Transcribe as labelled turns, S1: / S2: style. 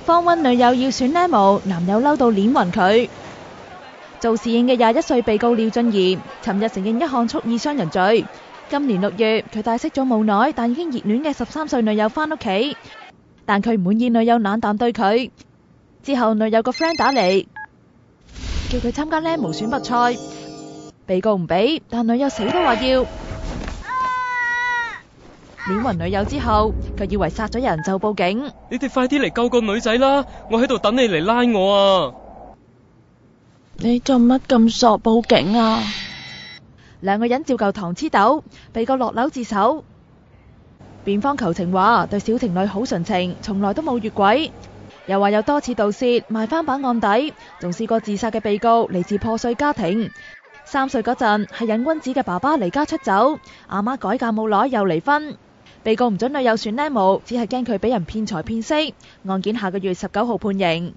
S1: 放溫女友要選 Nemo， 男友嬲到鏈暈佢。做侍應嘅21歲被告廖俊儀，尋日承認一項蓄意傷人罪。今年6月，佢帶識咗冇耐但已經熱戀嘅13歲女友返屋企，但佢唔滿意女友冷淡對佢。之後女友個 friend 打嚟，叫佢參加 Nemo 選拔賽，被告唔俾，但女友死都話要。鏈暈女友之後，佢以為殺咗人就報警。
S2: 你哋快啲嚟救個女仔啦！我喺度等你嚟拉我啊！
S3: 你做乜咁傻報警啊？
S1: 兩個人照舊糖黐豆，被告落樓自首。辯方求情話對小情侶好純情，從來都冇越軌，又話有多次盜竊賣翻版案底，仲試過自殺嘅被告嚟自破碎家庭。3歲嗰陣係癮君子嘅爸爸離家出走，阿媽改嫁冇耐又離婚。被告唔准女友選 Nemo，只係驚佢俾人騙財騙色。案件下個月19號判刑。